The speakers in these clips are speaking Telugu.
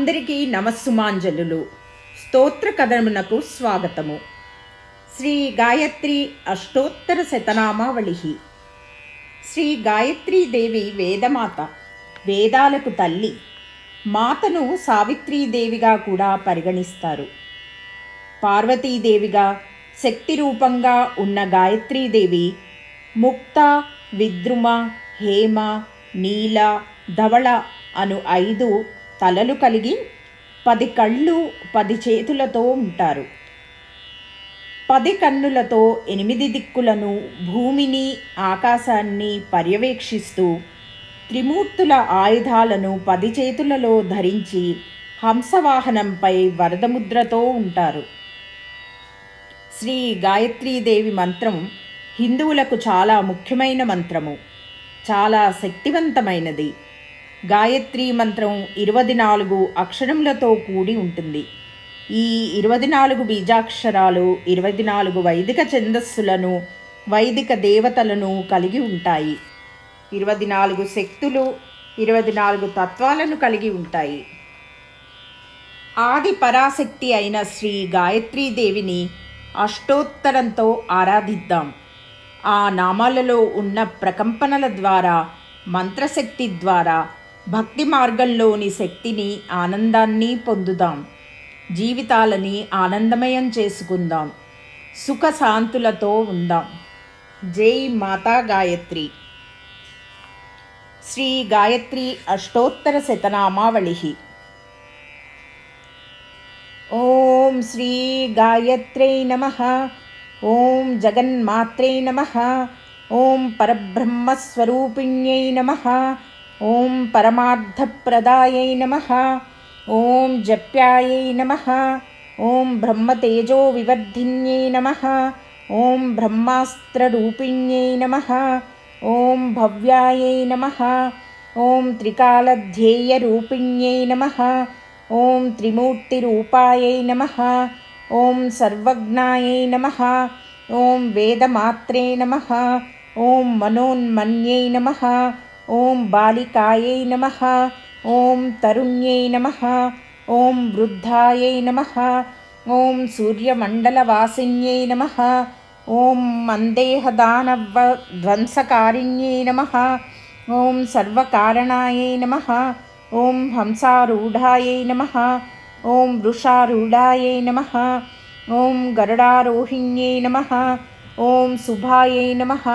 అందరికీ నమస్సుమాంజలులు. స్తోత్ర కథనమునకు స్వాగతము. శ్రీ గాయత్రి అష్టోత్తర శతనామావళి. శ్రీ గాయత్రీదేవి వేదమాత, వేదాలకు తల్లి. మాతను సావిత్రీదేవిగా కూడా పరిగణిస్తారు. పార్వతీదేవిగా శక్తి రూపంగా ఉన్న గాయత్రీదేవి ముక్త, విద్రుమ, హేమ, నీల, ధవళ అను 5 తలలు కలిగి 10 కళ్ళు 10 చేతులతో ఉంటారు. 10 కన్నులతో 8 దిక్కులను, భూమిని, ఆకాశాన్ని పర్యవేక్షిస్తూ త్రిమూర్తుల ఆయుధాలను 10 చేతులలో ధరించి హంసవాహనంపై వరదముద్రతో ఉంటారు. శ్రీ గాయత్రీదేవి మంత్రం హిందువులకు చాలా ముఖ్యమైన మంత్రము, చాలా శక్తివంతమైనది. గాయత్రీ మంత్రం 24 అక్షరములతో కూడి ఉంటుంది. ఈ 24 బీజాక్షరాలు 24 వైదిక ఛందస్సులను, వైదిక దేవతలను కలిగి ఉంటాయి. 24 శక్తులు, 24 తత్వాలను కలిగి ఉంటాయి. ఆది పరాశక్తి అయిన శ్రీ గాయత్రీదేవిని అష్టోత్తరంతో ఆరాధిద్దాం. ఆ నామాలలో ఉన్న ప్రకంపనల ద్వారా, మంత్రశక్తి ద్వారా భక్తి మార్గంలోని శక్తిని, ఆనందాన్ని పొందుదాం. జీవితాలని ఆనందమయం చేసుకుందాం. సుఖశాంతులతో ఉందాం. జై మాతా గాయత్రి. శ్రీ గాయత్రి అష్టోత్తర శతనామావళి. ఓం శ్రీ గాయత్రై నమః. ఓం జగన్మాత్రే నమః. ఓం పరబ్రహ్మస్వరూపిణ్యై నమః. ఓం పరమార్థప్రదాయై నమః. ఓం జప్యాయై నమః. ఓం బ్రహ్మతేజో వివర్ధిన్యై నమః. ఓం బ్రహ్మాస్త్రరూపిణ్యై నమః. ఓం భవ్యాయై నమః. ఓం త్రికాలధ్యేయరూపిణ్యై నమః. ఓం త్రిమూర్తిరూపాయై నమః. ఓం సర్వజ్ఞాయై నమః. ఓం వేదమాత్రే నమః. ఓం మనోన్మన్యై నమః. ఓం బాలికాయై నమః. ఓం తరుణ్యై నమః. ఓం వృద్ధాయై నమః. ఓం సూర్యమండలవాసిన్యై నమః. ఓం మందేహదానవధ్వంసకారిణ్యై నమః. ఓం సర్వకారణాయై నమః. ఓం హంసారూఢాయై నమః. ఓం వృషారూఢాయై నమః. ఓం గరుడారోహిణ్యై నమః. ఓం శుభాయై నమః.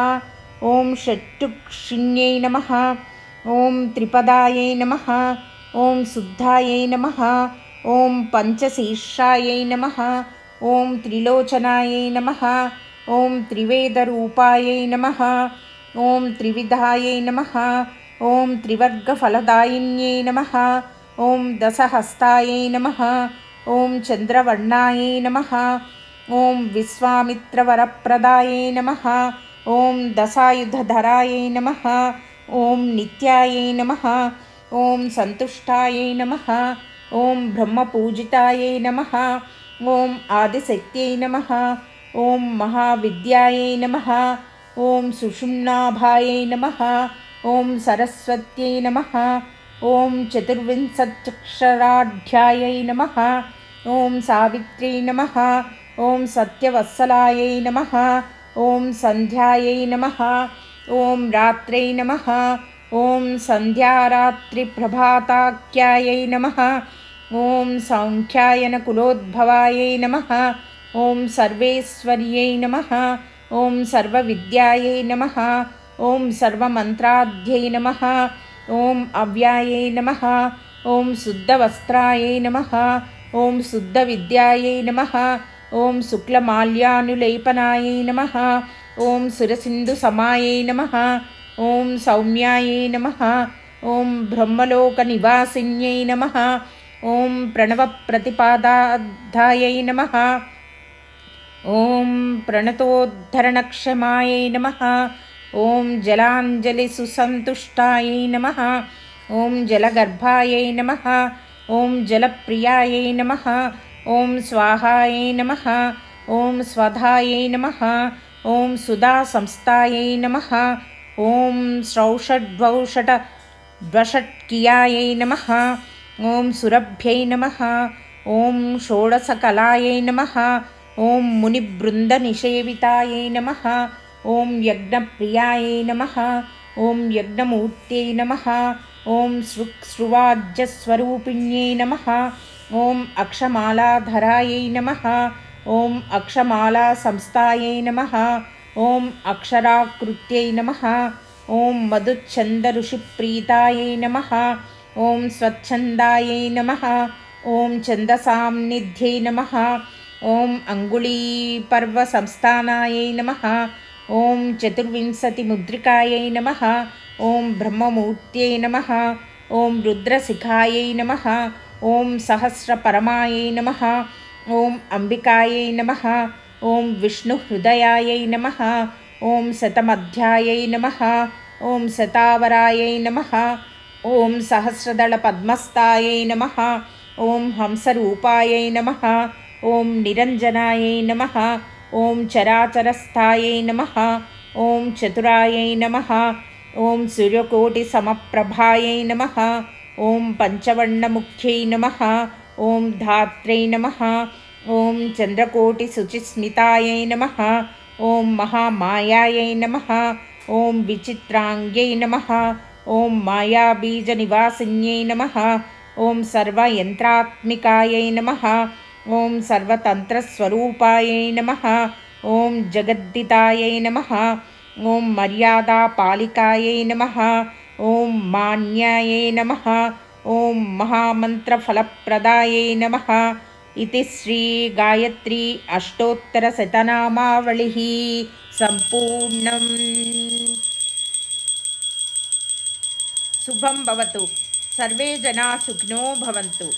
ఓం షట్చుక్షిణ్యై నమః. ఓం త్రిపదాయై నమః. ఓం శుద్ధాయై నమః. ఓం పంచశీర్షాయై నమః. ఓం త్రిలోచనాయై నమః. ఓం త్రివేదరూపాయై నమః. ఓం త్రివిధాయై నమః. ఓం త్రివర్గఫలదాయిన్యై నమః. ఓం దశహస్తాయై నమః. ఓం చంద్రవర్ణాయై నమః. ఓం విశ్వామిత్రవరప్రదాయై నమః. ఓం దశాయుధధరాయై నమః. ఓం నిత్యాయై నమః. ఓం సంతుష్టాయై నమః. ఓం బ్రహ్మపూజితాయై నమః. ఓం ఆదిశక్త్యై నమః. ఓం మహావిద్యాయై నమః. ఓం సుషుమ్నాభాయై నమః. ఓం సరస్వత్యై నమః. ఓం చతుర్వింశత్యక్షరాఢ్యాయై నమః. ఓం సావిత్ర్యై నమః. ఓం సత్యవత్సలాయై నమః. ఓం సంధ్యాయై నమః. ఓం రాత్రై నమః. ఓం సంధ్యారాత్రిప్రభాతాఖ్యాయై నమః. ఓం సౌఖ్యాయన కులోద్భవాయై నమః. ఓం సర్వేశ్వర్యై నమః. ఓం సర్వవిద్యాయై నమః. ఓం సర్వమంత్రాధ్యై నమః. ఓం అవ్యాయై నమః. ఓం శుద్ధవస్త్రాయై నమః. ఓం శుద్ధవిద్యాయై నమః. ఓం శుక్లమాల్యానులేపనాయై నమః. ఓం సురసింధుసమాయై నమః. ఓం సౌమ్యాయై నమః. ఓం బ్రహ్మలోకనివాసిన్యై నమః. ఓం ప్రణవప్రతిపాదార్థాయై నమః. ఓం ప్రణతోద్ధరణక్షమాయై నమః. ఓం జలాంజలిసుసంతుష్టాయై నమః. ఓం జలగర్భాయై నమః. ఓం జలప్రియాయై నమః. ఓం స్వాహాయై నమః. ఓం స్వధాయై నమః. ఓం సుధాసంస్థాయై నమః. ఓం శ్రౌషడ్వౌషట ద్వషట్కియాయై నమః. ॐ सुरभ्यै नमः। ॐ षोडशकलायै नमः। ॐ मुनिबृन्दनिषेवितायै नमः। ॐ यज्ञप्रियायै नमः। ॐ यज्ञमूर्त्यै नमः। ॐ सृक्स्रुवाज्यस्वरूपिण्यै नमः। ॐ अक्षमालाधरायै नमः। ॐ अक्षमालासंस्थायै नमः। ॐ अक्षराकृत्यै नमः। ॐ मधुच्छन्दऋषिप्रीतायै नमः। ॐ स्वच्छन्दायै नमः। ॐ छन्दसाम्निध्यै नमः। ॐ अङ्गुलीपर्वसंस्थानायै नमः। ॐ चतुर्विंशतिमुद्रिकायै नमः। ॐ ब्रह्ममूर्त्यै नमः। ॐ रुद्रशिखायै नमः। ॐ सहस्रपरमायै नमः। ॐ अम्बिकायै नमः। ॐ विष्णुहृदयायै नमः। ॐ शतमध्यायै नमः। ॐ शतावरायै नमः। ॐ सहस्रदलपद्मस्थायै नमः। ॐ हंसरूपायै नमः। ॐ निरञ्जनायै नमः। ॐ चराचरस्थायै नमः। ॐ चतुरायै नमः। ॐ सूर्यकोटिसमप्रभायै नमः। ॐ पञ्चवर्णमुख्यै नमः। ॐ धात्र्यै नमः। ॐ चन्द्रकोटिशुचिस्मितायै नमः। ॐ महामायायै नमः। ॐ विचित्राङ्ग्यै नमः। ॐ मायाबीजनिवासिन्यै नमः। ॐ सर्वयन्त्रात्मिकायै नमः। ॐ सर्वतन्त्रस्वरूपायै नमः। ॐ जगद्दितायै नमः। ॐ मर्यादापालिकायै नमः। ॐ मान्यायै नमः। ॐ महामन्त्रफलप्रदायै नमः। इति श्रीगायत्री अष्टोत्तरशतनामावलिः सम्पूर्णम्। शुभं भवतु। सर्वे जनाः सुखिनो भवन्तु।